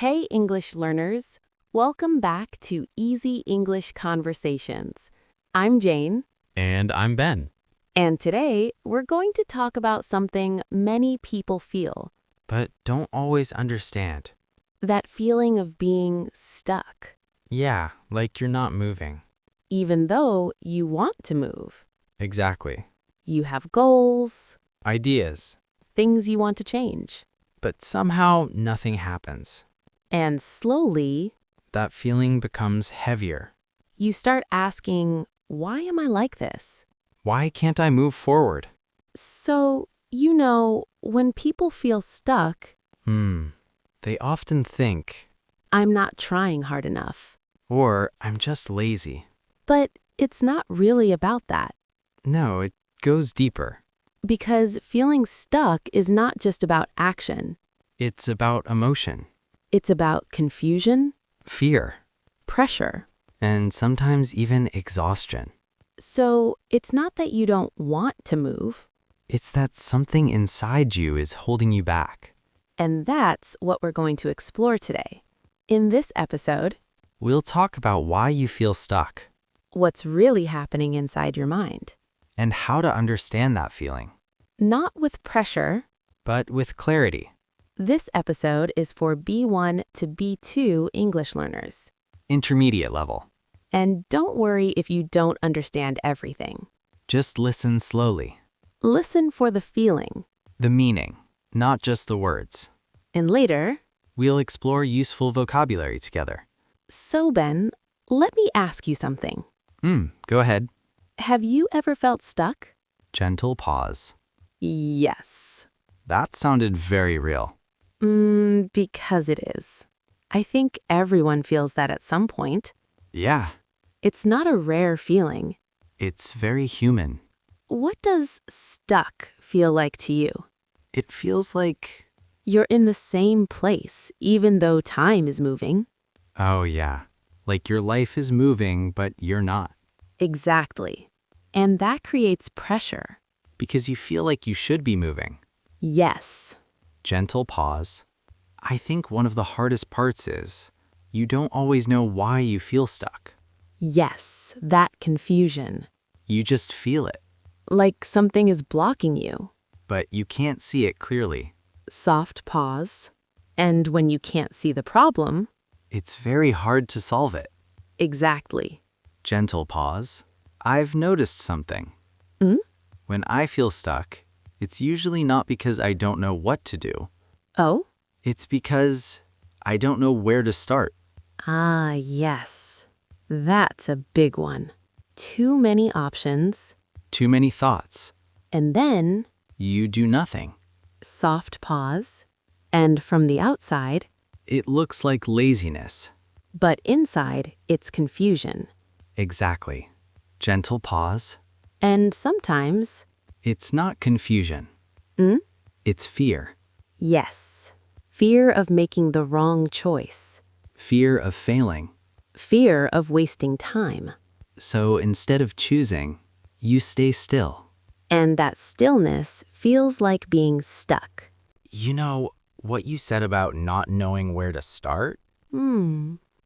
Hey, English learners. Welcome back to Easy English Conversations. I'm Jane, And I'm Ben. and today we're going to talk about something many people feel, But don't always understand. that feeling of being stuck, Yeah, like you're not moving. even though you want to move. Exactly. You have goals, Ideas. things you want to change, But somehow nothing happens. and slowly That feeling becomes heavier. you start asking, why am I like this? Why can't I move forward? So, when people feel stuck, They often think, I'm not trying hard enough. or I'm just lazy. But it's not really about that, No, it goes deeper. because feeling stuck is not just about action. It's about emotion, It's about confusion, fear, pressure. and sometimes even exhaustion. So it's not that you don't want to move, It's that something inside you is holding you back. and that's what we're going to explore today. In this episode, We'll talk about why you feel stuck what's really happening inside your mind. and how to understand that feeling, Not with pressure. but with clarity. This episode is for B1 to B2 English learners. Intermediate level. And don't worry if you don't understand everything. Just listen slowly. Listen for the feeling, The meaning, not just the words. and later, We'll explore useful vocabulary together. so Ben, let me ask you something. Go ahead. Have you ever felt stuck? Gentle pause. Yes. That sounded very real. Because it is. I think everyone feels that at some point. Yeah, It's not a rare feeling. it's very human. What does stuck feel like to you? It feels like, You're in the same place, even though time is moving. oh yeah, like your life is moving, but you're not. Exactly. And that creates pressure. Because you feel like you should be moving. Yes. Gentle pause. I think one of the hardest parts is you don't always know why you feel stuck. Yes, that confusion. You just feel it, Like something is blocking you. but you can't see it clearly. Soft pause. And when you can't see the problem, It's very hard to solve it. exactly. Gentle pause. I've noticed something. Mm? When I feel stuck, it's usually not because I don't know what to do. Oh? It's because I don't know where to start. Ah, yes. That's a big one. Too many options, Too many thoughts. and then You do nothing. soft pause, and from the outside, It looks like laziness. but inside, it's confusion. Exactly. Gentle pause. And sometimes, It's not confusion. Mm? It's fear. yes, fear of making the wrong choice, Fear of failing. fear of wasting time. So instead of choosing, you stay still. And that stillness feels like being stuck. You know, what you said about not knowing where to start?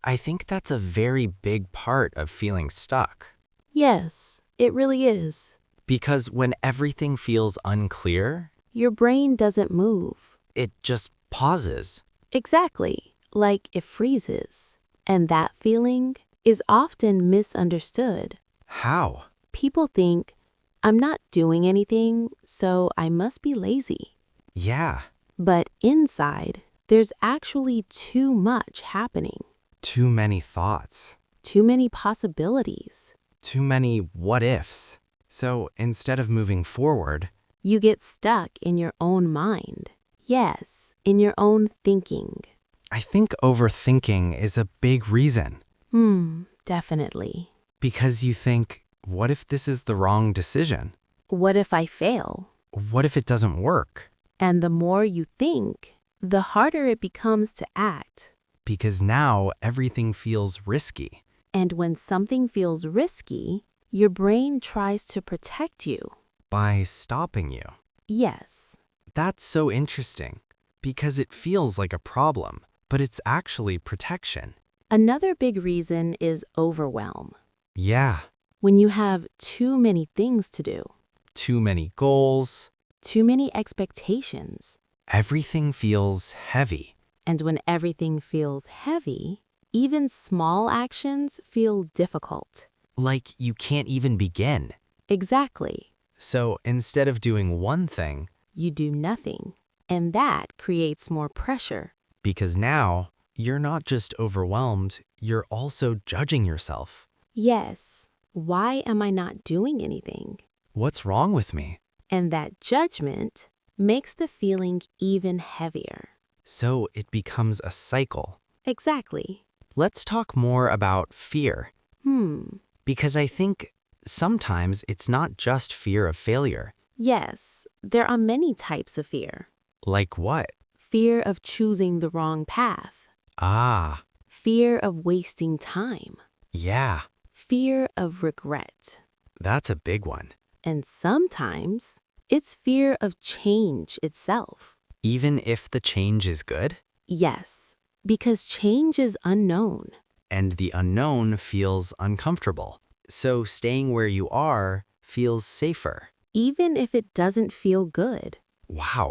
I think that's a very big part of feeling stuck. Yes, it really is. Because when everything feels unclear, Your brain doesn't move. it just pauses. Exactly, like it freezes. And that feeling is often misunderstood. How? People think, I'm not doing anything, so I must be lazy. Yeah, But inside, there's actually too much happening. too many thoughts. Too many possibilities. Too many what ifs. So instead of moving forward, You get stuck in your own mind. Yes, in your own thinking. I think overthinking is a big reason. Definitely. Because you think, what if this is the wrong decision? What if I fail? What if it doesn't work? And the more you think, the harder it becomes to act. Because now everything feels risky. And when something feels risky, your brain tries to protect you. By stopping you. Yes. That's so interesting. Because it feels like a problem. but it's actually protection. Another big reason is overwhelm. Yeah, When you have too many things to do, too many goals. too many expectations, Everything feels heavy. and when everything feels heavy, even small actions feel difficult. Like you can't even begin. Exactly. So instead of doing one thing, You do nothing, and that creates more pressure. because now you're not just overwhelmed, you're also judging yourself. Yes, why am I not doing anything? What's wrong with me? And that judgment makes the feeling even heavier. So it becomes a cycle. Exactly. Let's talk more about fear, Hmm. because I think sometimes it's not just fear of failure. Yes, there are many types of fear. Like what? Fear of choosing the wrong path. Ah, Fear of wasting time. yeah, Fear of regret. that's a big one. And sometimes it's fear of change itself. Even if the change is good, Yes, because change is unknown. and the unknown feels uncomfortable. So staying where you are feels safer. Even if it doesn't feel good. Wow.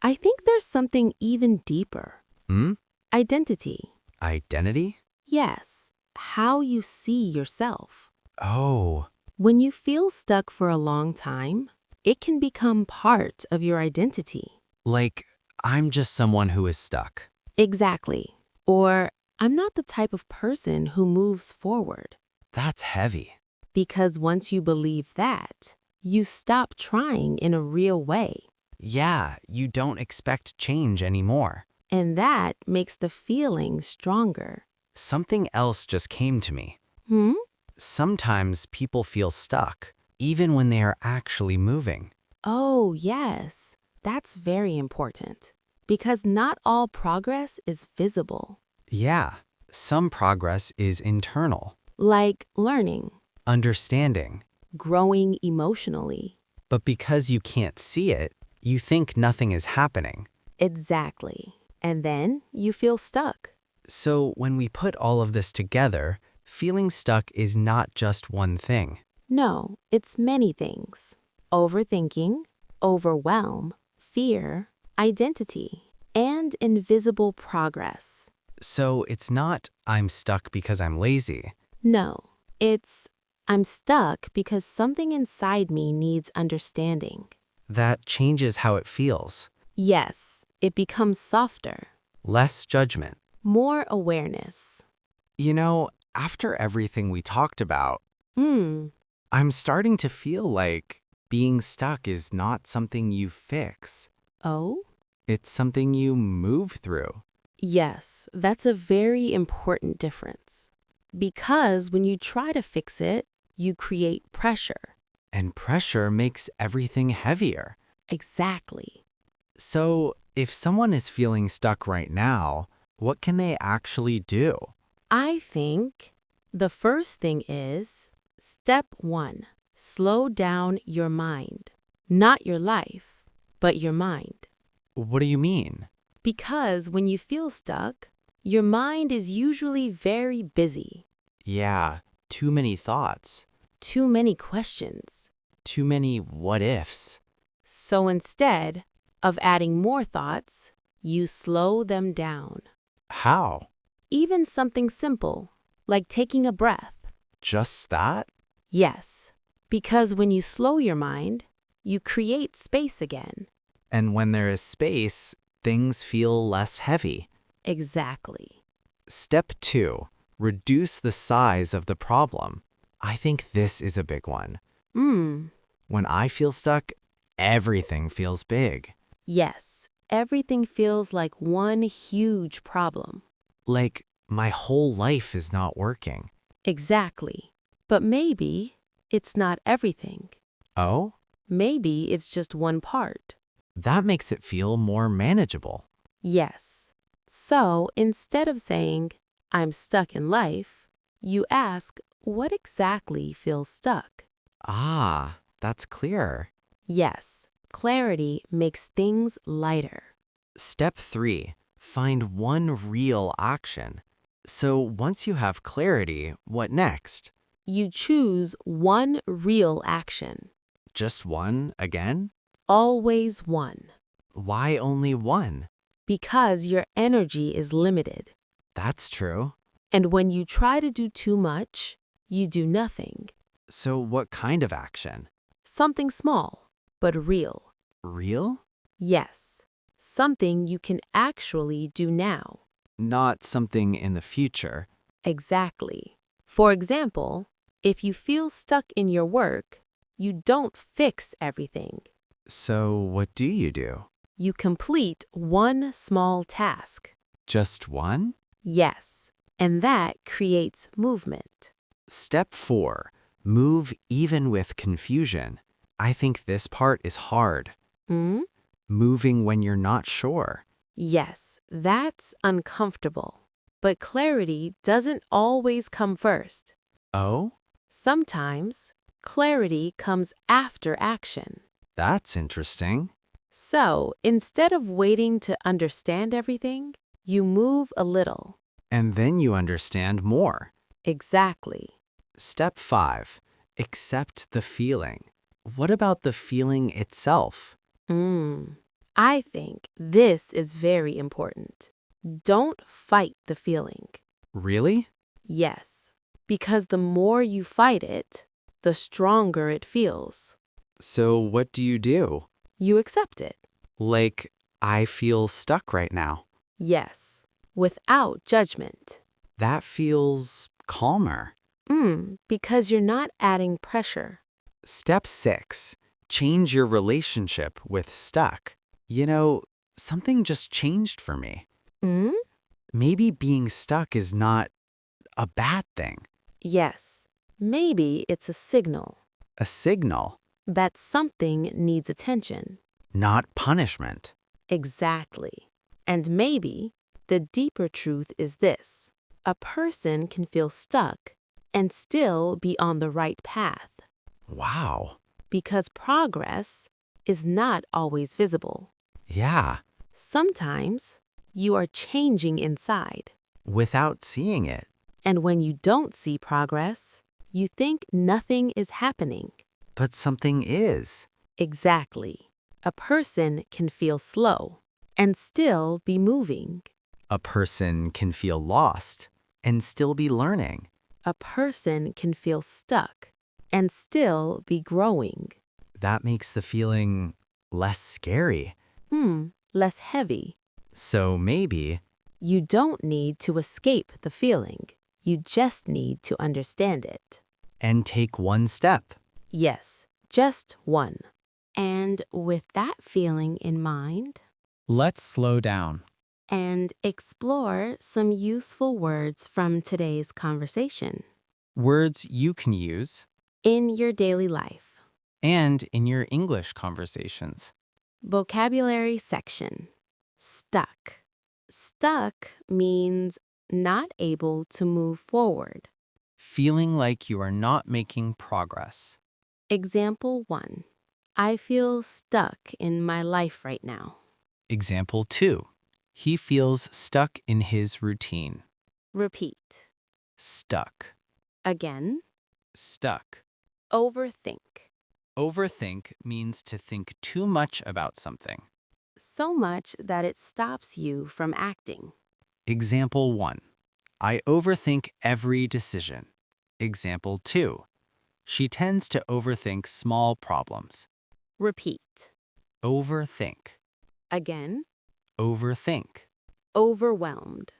I think there's something even deeper. Hmm? Identity. Identity? Yes, how you see yourself. Oh, When you feel stuck for a long time, it can become part of your identity. like I'm just someone who is stuck. Exactly. Or, I'm not the type of person who moves forward. That's heavy. Because once you believe that, you stop trying in a real way. Yeah, you don't expect change anymore. And that makes the feeling stronger. Something else just came to me. Hmm? Sometimes people feel stuck, even when they are actually moving. Oh, yes. That's very important. Because not all progress is visible. Yeah, some progress is internal, Like learning, understanding. growing emotionally. But because you can't see it, you think nothing is happening. Exactly. And then you feel stuck. So when we put all of this together, feeling stuck is not just one thing. No, it's many things. Overthinking, overwhelm, fear, identity, and invisible progress. So it's not I'm stuck because I'm lazy. No, it's I'm stuck because something inside me needs understanding. That changes how it feels. Yes, it becomes softer, Less judgment. more awareness. You know, after everything we talked about, Hmm. I'm starting to feel like being stuck is not something you fix. Oh? It's something you move through. Yes, that's a very important difference. Because when you try to fix it, you create pressure. And pressure makes everything heavier. Exactly. So, if someone is feeling stuck right now, what can they actually do? I think the first thing is step 1, slow down your mind. Not your life, but your mind. What do you mean? Because when you feel stuck, your mind is usually very busy. Yeah, too many thoughts, Too many questions. too many what ifs. So instead of adding more thoughts, you slow them down. How? Even something simple, like taking a breath. Just that? Yes, because when you slow your mind, you create space again. And when there is space, things feel less heavy. Exactly. Step 2, reduce the size of the problem. I think this is a big one. Hmm. When I feel stuck, everything feels big. Yes, everything feels like one huge problem. Like my whole life is not working. Exactly. But maybe it's not everything. Oh? Maybe it's just one part. That makes it feel more manageable. Yes. So instead of saying, I'm stuck in life, you ask, what exactly feels stuck? Ah, that's clearer. Yes, clarity makes things lighter. Step 3, Find one real action. So once you have clarity, what next? You choose one real action. Just one again? Always one. Why only one? Because your energy is limited. That's true. And when you try to do too much, you do nothing. So what kind of action? Something small, but real. Real? Yes, something you can actually do now. Not something in the future. Exactly. For example, if you feel stuck in your work, you don't fix everything. So what do? You complete one small task. Just one? Yes, and that creates movement. Step 4. Move even with confusion. I think this part is hard. Hmm? Moving when you're not sure. Yes, that's uncomfortable. But clarity doesn't always come first. Oh? Sometimes, clarity comes after action. That's interesting. So, instead of waiting to understand everything, you move a little. And then you understand more. Exactly. Step 5. Accept the feeling. What about the feeling itself? I think this is very important. Don't fight the feeling. Really? Yes, because the more you fight it, the stronger it feels. So what do? You accept it. Like, I feel stuck right now. Yes, without judgment. That feels calmer. Because you're not adding pressure. Step 6. Change your relationship with stuck. Something just changed for me. Mm? Maybe being stuck is not a bad thing. Yes, maybe it's a signal A signal, that something needs attention. not punishment. Exactly. And maybe the deeper truth is this: a person can feel stuck and still be on the right path, Wow. because progress is not always visible. Yeah, Sometimes you are changing inside, without seeing it. and when you don't see progress, you think nothing is happening. But something is. Exactly. A person can feel slow and still be moving. A person can feel lost and still be learning. A person can feel stuck and still be growing. That makes the feeling less scary. Less heavy. So maybe, You don't need to escape the feeling. You just need to understand it. and take one step. Yes, just one. And with that feeling in mind, Let's slow down. and explore some useful words from today's conversation Words you can use in your daily life. and in your English conversations. Vocabulary section. Stuck. Stuck means not able to move forward. Feeling like you are not making progress. Example 1. I feel stuck in my life right now. Example 2. He feels stuck in his routine. Repeat. Stuck. Again. Stuck. Overthink. Overthink means to think too much about something. So much that it stops you from acting. Example 1. I overthink every decision. Example 2. She tends to overthink small problems. Repeat. Overthink. Again. Overthink. Overwhelmed.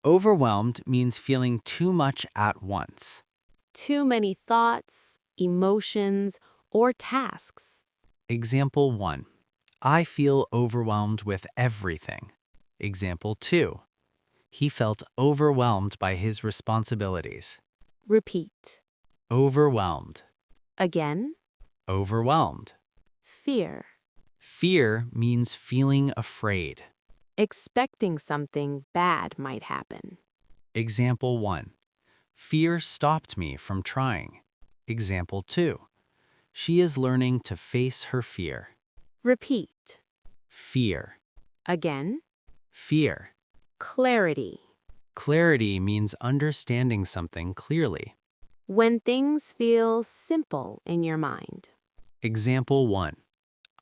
Overwhelmed means feeling too much at once. Too many thoughts, emotions, or tasks. Example 1. I feel overwhelmed with everything. Example 2. He felt overwhelmed by his responsibilities. Repeat. Overwhelmed. Again. Overwhelmed. Fear. Fear means feeling afraid. Expecting something bad might happen. Example 1. Fear stopped me from trying. Example 2. She is learning to face her fear. Repeat. Fear. Again. Fear. Clarity. Clarity means understanding something clearly. When things feel simple in your mind. Example 1.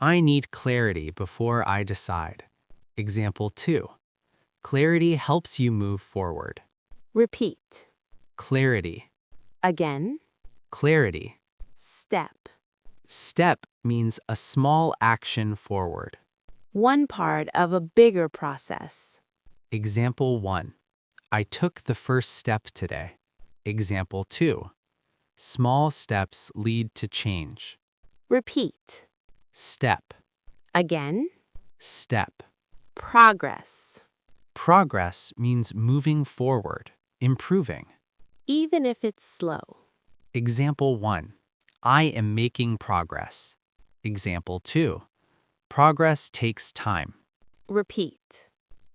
I need clarity before I decide. Example 2. Clarity helps you move forward. Repeat. Clarity. Again. Clarity. Step. Step means a small action forward. One part of a bigger process. Example 1. I took the first step today. Example 2. Small steps lead to change. Repeat. Step. Again. Step. Progress. Progress means moving forward, improving. Even if it's slow. Example 1. I am making progress. Example 2. Progress takes time. Repeat.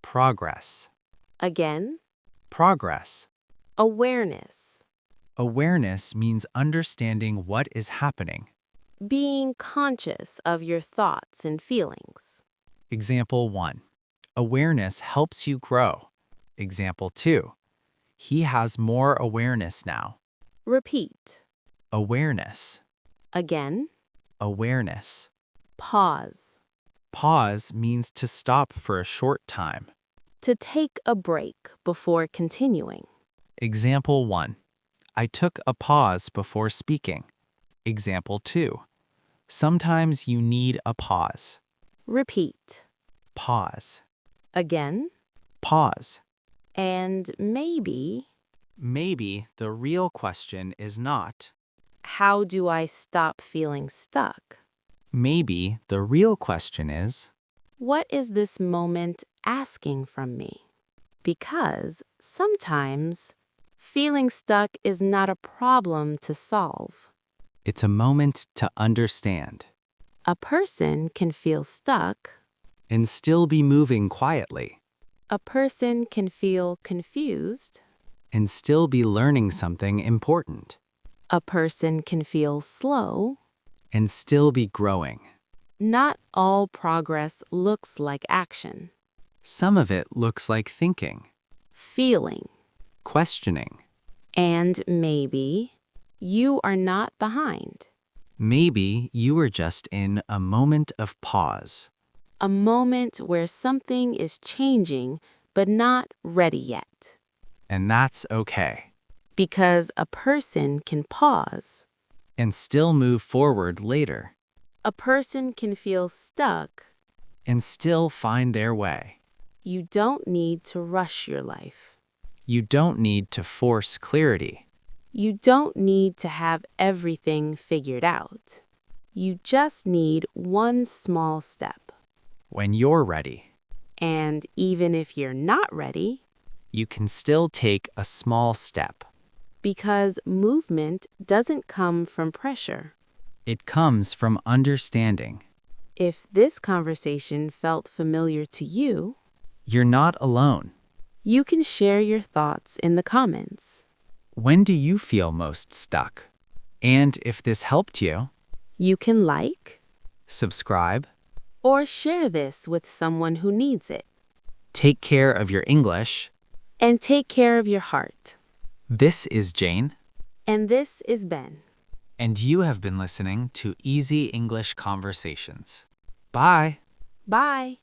Progress. Again. Progress. Awareness. Awareness means understanding what is happening. Being conscious of your thoughts and feelings. Example 1. Awareness helps you grow. Example 2. He has more awareness now. Repeat. Awareness. Again. Awareness. Pause. Pause means to stop for a short time. To take a break before continuing. Example 1. I took a pause before speaking. Example 2. Sometimes you need a pause. Repeat. Pause. Again. Pause. And maybe, Maybe the real question is not. how do I stop feeling stuck? Maybe the real question is, What is this moment asking from me? Because sometimes feeling stuck is not a problem to solve. it's a moment to understand A person can feel stuck. and still be moving quietly A person can feel confused. and still be learning something important A person can feel slow. and still be growing. Not all progress looks like action. Some of it looks like thinking, Feeling. questioning. And maybe you are not behind. Maybe you are just in a moment of pause. A moment where something is changing but not ready yet. And that's okay. Because a person can pause. And still move forward later. A person can feel stuck. And still find their way. You don't need to rush your life. You don't need to force clarity. You don't need to have everything figured out. You just need one small step. When you're ready, And even if you're not ready, you can still take a small step. because movement doesn't come from pressure. It comes from understanding. If this conversation felt familiar to you, You're not alone. you can share your thoughts in the comments. When do you feel most stuck? And if this helped you, You can like subscribe. or share this with someone who needs it. Take care of your English. And take care of your heart. This is Jane. And this is Ben. And you have been listening to Easy English Conversations. Bye. Bye.